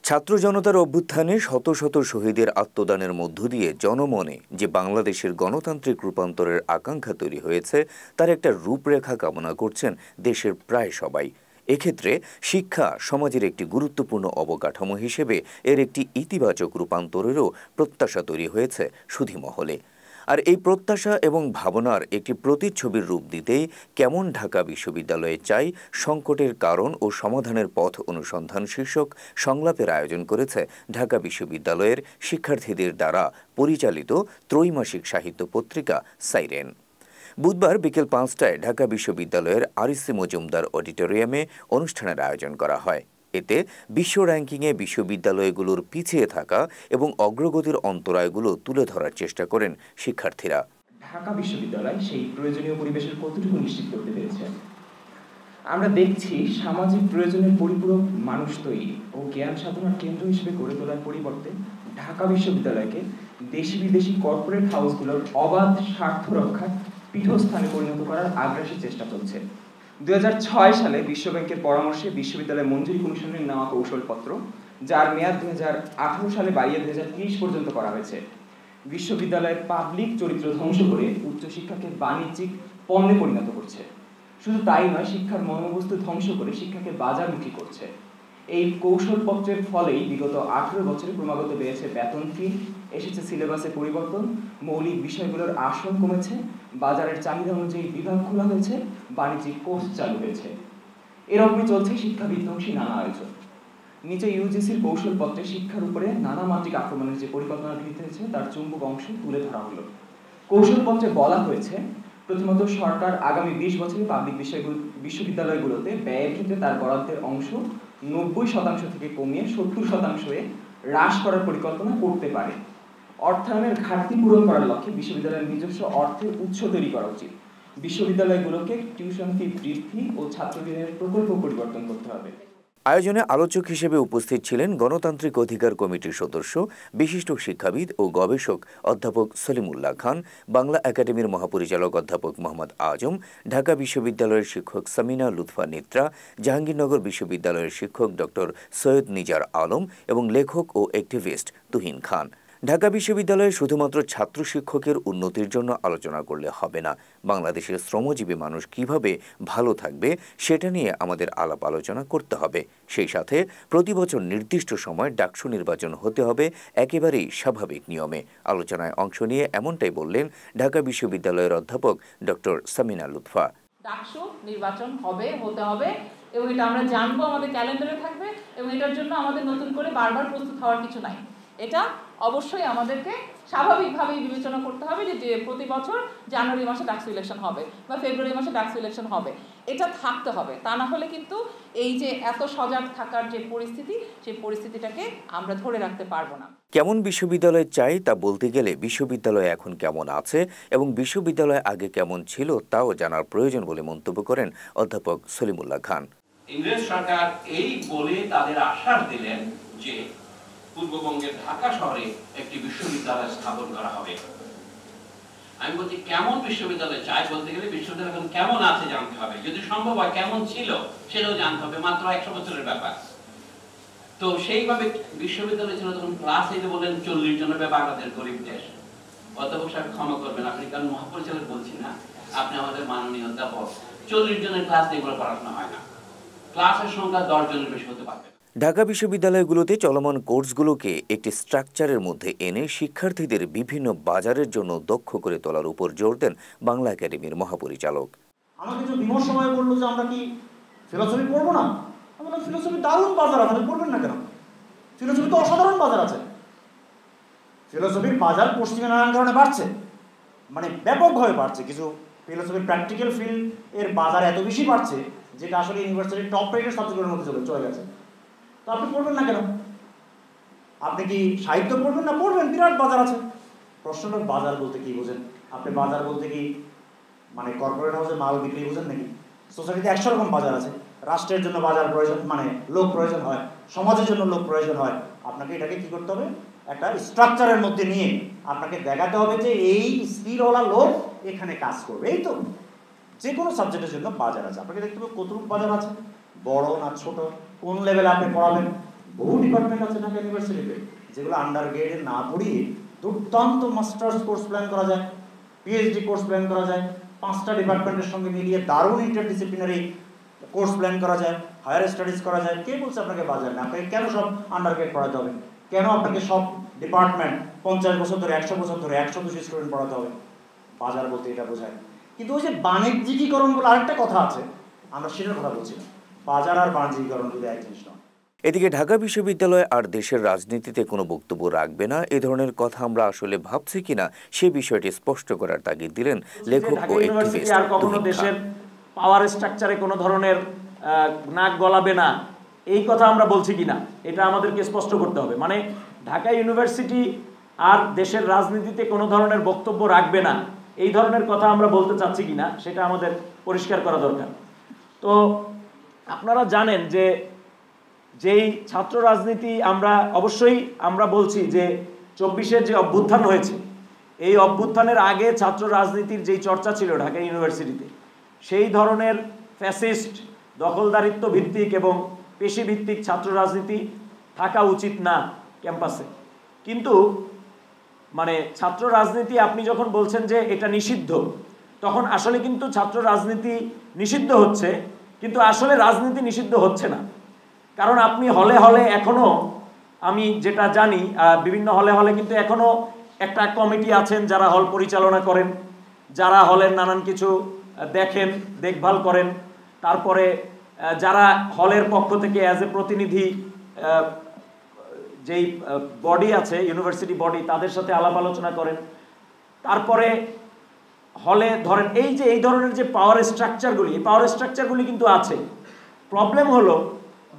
ছাত্র জনতার অভ্যুত্থানে শত শত শহীদের আত্মদানের মধ্য দিয়ে জনমনে যে বাংলাদেশের গণতান্ত্রিক রূপান্তরের আকাঙ্ক্ষা তৈরি হয়েছে তার একটা রূপরেখা কামনা করছেন দেশের প্রায় সবাই। এক্ষেত্রে শিক্ষা সমাজের একটি গুরুত্বপূর্ণ অবকাঠামো হিসেবে এর একটি ইতিবাচক রূপান্তরেরও প্রত্যাশা তৈরি হয়েছে সুধী মহলে। আর এই প্রত্যাশা এবং ভাবনার একটি প্রতিচ্ছবির রূপ দিতেই কেমন ঢাকা বিশ্ববিদ্যালয়ে চাই সংকটের কারণ ও সমাধানের পথ অনুসন্ধান শীর্ষক সংলাপের আয়োজন করেছে ঢাকা বিশ্ববিদ্যালয়ের শিক্ষার্থীদের দ্বারা পরিচালিত ত্রৈমাসিক সাহিত্য পত্রিকা সাইরেন। বুধবার বিকেল ৫টায় ঢাকা বিশ্ববিদ্যালয়ের আরএসসি মজুমদার অডিটোরিয়ামে অনুষ্ঠানের আয়োজন করা হয়। এতে বিশ্ব র্যাঙ্কিংয়ে বিশ্ববিদ্যালয়গুলোর পিছিয়ে থাকা এবং অগ্রগতির অন্তরায়গুলো তুলে ধরার চেষ্টা করেন শিক্ষার্থীরা। ঢাকা বিশ্ববিদ্যালয় সেই প্রয়োজনীয় পরিবেশের কতটুকু নিশ্চিত করতে পেরেছে? আমরা দেখছি সামাজিক প্রয়োজনের পরিপূরক মানুষ তৈরি ও জ্ঞান সাধনার কেন্দ্র হিসেবে গড়ে তোলার পরিবর্তে ঢাকা বিশ্ববিদ্যালয়কে দেশি বিদেশি কর্পোরেট হাউসগুলোর অবাধ স্বার্থ রক্ষার পীঠস্থানে পরিণত করার আগ্রাসী চেষ্টা চলছে। ২০০৬ সালে বিশ্বব্যাংকের পরামর্শে বিশ্ববিদ্যালয় মঞ্জুরি কমিশনের নেওয়া কৌশলপত্র, যার মেয়াদ ২০১৮ সালে বাড়িয়ে ২০৩০ পর্যন্ত করা হয়েছে, বিশ্ববিদ্যালয়ের পাবলিক চরিত্র ধ্বংস করে উচ্চশিক্ষাকে বাণিজ্যিক পণ্যে পরিণত করছে। শুধু তাই নয়, শিক্ষার মনোবস্তু ধ্বংস করে শিক্ষাকে বাজারমুখী করছে। এই কৌশলপত্রের ফলেই বিগত ১৮ বছরে ক্রমাগত বেড়েছে বেতন ফি, এসেছে সিলেবাসে পরিবর্তন, মৌলিক বিষয়গুলোর আসন কমেছে, বাজারের চাহিদা অনুযায়ী বিভাগ খোলা হয়েছে, বাণিজ্যিক কোর্স চালু হয়েছে। এরকমই চলছে শিক্ষা বিধ্বংসী নানা আয়োজন। নিচে ইউজিসির কৌশলপত্রে শিক্ষার উপরে নানা মাত্রিক আক্রমণের যে পরিকল্পনা গৃহীত হয়েছে তার চুম্বক অংশ তুলে ধরা হলো। কৌশলপত্রে বলা হয়েছে, প্রথমত সরকার আগামী ২০ বছরে পাবলিক বিশ্ববিদ্যালয়গুলোতে ব্যয়ের ক্ষেত্রে তার বরাদ্দের অংশ ৯০% থেকে কমিয়ে ৭০%-এ হ্রাস করার পরিকল্পনা করতে পারে। অর্থায়নের ঘাটতি পূরণ করার লক্ষ্যে বিশ্ববিদ্যালয়ের নিজস্ব অর্থের উৎস তৈরি করা উচিত। বিশ্ববিদ্যালয়গুলোকে টিউশন ফি বৃদ্ধি ও ছাত্রঋণের প্রকল্প পরিবর্তন করতে হবে। আয়োজনে আলোচক হিসেবে উপস্থিত ছিলেন গণতান্ত্রিক অধিকার কমিটির সদস্য, বিশিষ্ট শিক্ষাবিদ ও গবেষক অধ্যাপক সলিমুল্লাহ খান, বাংলা একাডেমির মহাপরিচালক অধ্যাপক মোহাম্মদ আজম, ঢাকা বিশ্ববিদ্যালয়ের শিক্ষক সামিনা লুৎফা নেত্রা, জাহাঙ্গীরনগর বিশ্ববিদ্যালয়ের শিক্ষক ডক্টর সৈয়দ নিজার আলম এবং লেখক ও অ্যাক্টিভিস্ট তুহিন খান। ঢাকা বিশ্ববিদ্যালয়ে শুধুমাত্র ছাত্র শিক্ষকের উন্নতির জন্য আলোচনা করলে হবে না, বাংলাদেশের শ্রমজীবী মানুষ কিভাবে ভালো থাকবে সেটা নিয়ে আমাদের আলাপ আলোচনা করতে হবে। সেই সাথে প্রতি বছর নির্দিষ্ট সময় ডাকসু নির্বাচন হতে হবে একেবারেই স্বাভাবিক নিয়মে। আলোচনায় অংশ নিয়ে এমনটাই বললেন ঢাকা বিশ্ববিদ্যালয়ের অধ্যাপক ডক্টর সামিনা লুৎফা। ডাকসু নির্বাচন হতে হবে এবং এটা আমরা জানবো, আমাদের ক্যালেন্ডারে থাকবে এবং এটার জন্য আমাদের নতুন করে বারবার প্রস্তুত হওয়ার কিছু নাই। এটা অবশ্যই আমাদেরকে স্বাভাবিকভাবেই বিবেচনা করতে হবে যে প্রতি বছর জানুয়ারি মাসে ডাকসু ইলেকশন হবে বা ফেব্রুয়ারি মাসে ডাকসু ইলেকশন হবে, এটা থাকতে হবে। তা না হলে কিন্তু এই যে এত সজাগ থাকার যে পরিস্থিতি, সেই পরিস্থিতিটাকে আমরা ধরে রাখতে পারবো না। কেমন বিশ্ববিদ্যালয় চাই তা বলতে গেলে বিশ্ববিদ্যালয় এখন কেমন আছে এবং বিশ্ববিদ্যালয় আগে কেমন ছিল তাও জানার প্রয়োজন বলে মন্তব্য করেন অধ্যাপক সলিমুল্লাহ খান। ইংরেজ সরকার এই বলে তাদের আশ্বাস দিলেন যে পূর্ববঙ্গের ঢাকা শহরে একটি বিশ্ববিদ্যালয় স্থাপন করা হবে। আমি বলছি, কেমন বিশ্ববিদ্যালয় চাই বলতে গেলে বিশ্ববিদ্যালয় এখন কেমন আছে জানতে হবে, যদি সম্ভব হয় কেমন ছিল সেটাও জানতে হবে। মাত্র ১০০ বছরের ব্যাপার। তো সেইভাবে বিশ্ববিদ্যালয় ছিল তখন ক্লাস এই যে বললেন ৪০ জনের ব্যাপার, আমাদের গরিব দেশ। অধ্যাপক সাহেব ক্ষমা করবেন, আপনি কারণ মহাপরিচালক বলছি না, আপনি আমাদের মাননীয় অধ্যাপক। ৪০ জনের ক্লাস এগুলো পড়াশোনা হয় না, ক্লাসের সংখ্যা ১০ জনের বেশি হতে পারবে। ঢাকা বিশ্ববিদ্যালয়গুলোতে চলমান কোর্সগুলোকে একটি স্ট্রাকচারের মধ্যে এনে শিক্ষার্থীদের বিভিন্ন বাজারের জন্য দক্ষ করে তোলার উপর জোর দেন বাংলা একাডেমির মহাপরিচালক। আমাকে যে বিমর্ষ সময় বললো যে আমরা কি ফিলোসফি পড়বো না, আমরা ফিলোসফি দারুণ বাজার আছে, পড়বেন না কেন? ফিলোসফি তো অসাধারণ বাজার আছে। ফিলোসফির বাজার পশ্চিমে নানান কারণে বাড়ছে, মানে ব্যাপকভাবে বাড়ছে। কিছু ফিলোসফির প্র্যাকটিক্যাল ফিল্ড এর বাজার এত বেশি বাড়ছে যেটা আসলে ইউনিভার্সিটির টপ রেটের সাবজেক্টের মধ্যে চলে গেছে। তো আপনি পড়বেন না কেন? আপনি কি সাহিত্য পড়বেন না? পড়বেন, বিরাট বাজার আছে। প্রশ্নটা বাজার বলতে কি বোঝেন? আপনি বাজার বলতে কি মানে কর্পোরেট হাউসে মাল বিক্রি বোঝেন নাকি? সোসাইটিতে ১০০ রকম বাজার আছে। রাষ্ট্রের জন্য বাজার প্রয়োজন, মানে লোক প্রয়োজন হয়, সমাজের জন্য লোক প্রয়োজন হয়। আপনাকে এটাকে কি করতে হবে? একটা স্ট্রাকচারের মধ্যে নিয়ে আপনাকে দেখাতে হবে যে এই স্কিলওয়ালা লোক এখানে কাজ করবে। এই তো যে কোনো সাবজেক্টের জন্য বাজার আছে। আপনাকে দেখতে হবে কতটুকু বাজার আছে, বড় না ছোট, কোন লেভেলে আপনি পড়াবেন, বহু ডিপার্টমেন্ট আছে ঢাকা ইউনিভার্সিটিতে যেগুলো আন্ডার গ্রেডে না পড়িয়ে দুর্দান্ত মাস্টার্স কোর্স প্ল্যান করা যায়, পিএইচডি কোর্স প্ল্যান করা যায়, 5টা ডিপার্টমেন্টের সঙ্গে মিলিয়ে দারুণ ইন্টারডিসিপ্লিনারি কোর্স প্ল্যান করা যায়, হায়ার স্টাডিজ করা যায়। কে বলছে আপনাকে বাজার না? আপনাকে কেন সব আন্ডার গ্রেড পড়াতে হবে? কেন আপনাকে সব ডিপার্টমেন্ট 50 বছর ধরে 100 বছর ধরে 100-200 স্টুডেন্ট পড়াতে হবে? বাজার বলতে এটা বোঝায়। কিন্তু ওই যে বাণিজ্যিকীকরণ বলে আরেকটা কথা আছে, আমরা সেটার কথা বলছি না। বাজার আর বাণিজ্যিকীকরণ কিন্তু এক জিনিস নয়। এদিকে ঢাকা বিশ্ববিদ্যালয় আর দেশের রাজনীতিতে কোনো বক্তব্য রাখবে না, এ ধরনের কথা আমরা আসলে ভাবছি কিনা সে বিষয়টি স্পষ্ট করার তাগিদ দিলেন লেখক ও ইউনিভার্সিটি আর কখনো দেশের পাওয়ার স্ট্রাকচারে কোনো ধরনের নাক গলাবে না, এই কথা আমরা বলছি কিনা এটা আমাদেরকে স্পষ্ট করতে হবে। মানে ঢাকা ইউনিভার্সিটি আর দেশের রাজনীতিতে কোনো ধরনের বক্তব্য রাখবে না, এই ধরনের কথা আমরা বলতে চাচ্ছি কিনা সেটা আমাদের পরিষ্কার করা দরকার। তো আপনারা জানেন যে যেই ছাত্র রাজনীতি অবশ্যই আমরা বলছি যে 24-এর যে অভ্যুত্থান হয়েছে, এই অভ্যুত্থানের আগে ছাত্র রাজনীতির যেই চর্চা ছিল ঢাকা ইউনিভার্সিটিতে, সেই ধরনের ফ্যাসিস্ট, দখলদারিত্ব ভিত্তিক এবং পেশিভিত্তিক ছাত্র রাজনীতি থাকা উচিত না ক্যাম্পাসে। কিন্তু মানে ছাত্র রাজনীতি আপনি যখন বলছেন যে এটা নিষিদ্ধ, তখন আসলে কিন্তু ছাত্র রাজনীতি নিষিদ্ধ হচ্ছে, কিন্তু আসলে রাজনীতি নিষিদ্ধ হচ্ছে না। কারণ আপনি হলে হলে এখনো, আমি যেটা জানি বিভিন্ন হলে হলে কিন্তু এখনো একটা কমিটি আছেন যারা হল পরিচালনা করেন, যারা হলের নানান কিছু দেখেন, দেখভাল করেন, তারপরে যারা হলের পক্ষ থেকে অ্যাজ এ প্রতিনিধি যেই বডি আছে ইউনিভার্সিটি বডি, তাদের সাথে আলাপ আলোচনা করেন। তারপরে হলে ধরেন এই ধরনের যে পাওয়ার স্ট্রাকচারগুলি, এই পাওয়ার স্ট্রাকচারগুলি কিন্তু আছে। প্রবলেম হলো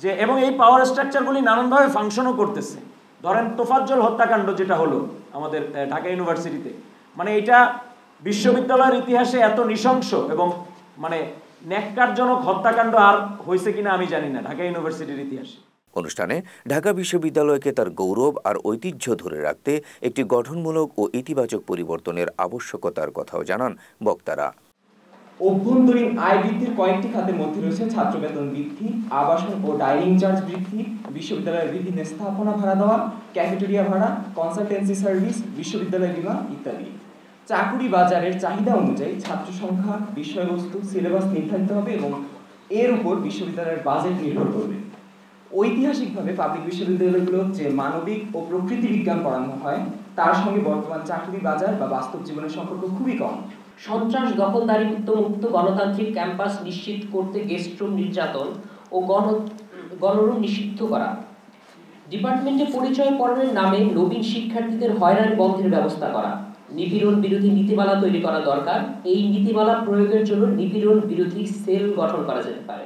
যে এবং এই পাওয়ার স্ট্রাকচারগুলি নানানভাবে ফাংশনও করতেছে। ধরেন তোফাজ্জল হত্যাকাণ্ড যেটা হলো আমাদের ঢাকা ইউনিভার্সিটিতে, মানে এটা বিশ্ববিদ্যালয়ের ইতিহাসে এত নৃশংস এবং মানে ন্যাক্কারজনক হত্যাকাণ্ড আর হয়েছে কিনা আমি জানি না ঢাকা ইউনিভার্সিটির ইতিহাসে। অনুষ্ঠানে ঢাকা বিশ্ববিদ্যালয়কে তার গৌরব আর ঐতিহ্য ধরে রাখতে একটি গঠনমূলক ও ইতিবাচক পরিবর্তনের আবশ্যকতার কথাও জানান বক্তারা। অভ্যন্তরীণ আয় বৃদ্ধির কয়েকটি খাতের মধ্যে রয়েছে ছাত্র বেতন বৃদ্ধি, আবাসন ও ডাইনিং চার্জ বৃদ্ধি, বিশ্ববিদ্যালয়ের বিভিন্ন স্থাপনা ভাড়া দেওয়া, ক্যাফেটেরিয়া ভাড়া, কনসালটেন্সি সার্ভিস, বিশ্ববিদ্যালয় বীমা ইত্যাদি। চাকুরি বাজারের চাহিদা অনুযায়ী ছাত্র সংখ্যা, বিষয়বস্তু, সিলেবাস নির্ধারিত হবে এবং এর উপর বিশ্ববিদ্যালয়ের বাজেট নির্ভর করবে। ঐতিহাসিকভাবে পাবলিক বিশ্ববিদ্যালয়গুলো যে মানবিক ও প্রকৃতি বিজ্ঞান পড়ানো হয়, তার সঙ্গে বর্তমান চাকরি বাজার বা বাস্তব জীবনের সম্পর্ক খুবই কম। সন্ত্রাস, দখলদারিত্ব মুক্ত গণতান্ত্রিক ক্যাম্পাস নিশ্চিত করতে গেস্টরুম নির্যাতন ও গণরুম নিষিদ্ধ করা, ডিপার্টমেন্টে পরিচয় পড়ানোর নামে নবীন শিক্ষার্থীদের হয়রানি বন্ধের ব্যবস্থা করা, নিপীড়ন বিরোধী নীতিমালা তৈরি করা দরকার। এই নীতিমালা প্রয়োগের জন্য নিপীড়ন বিরোধী সেল গঠন করা যেতে পারে।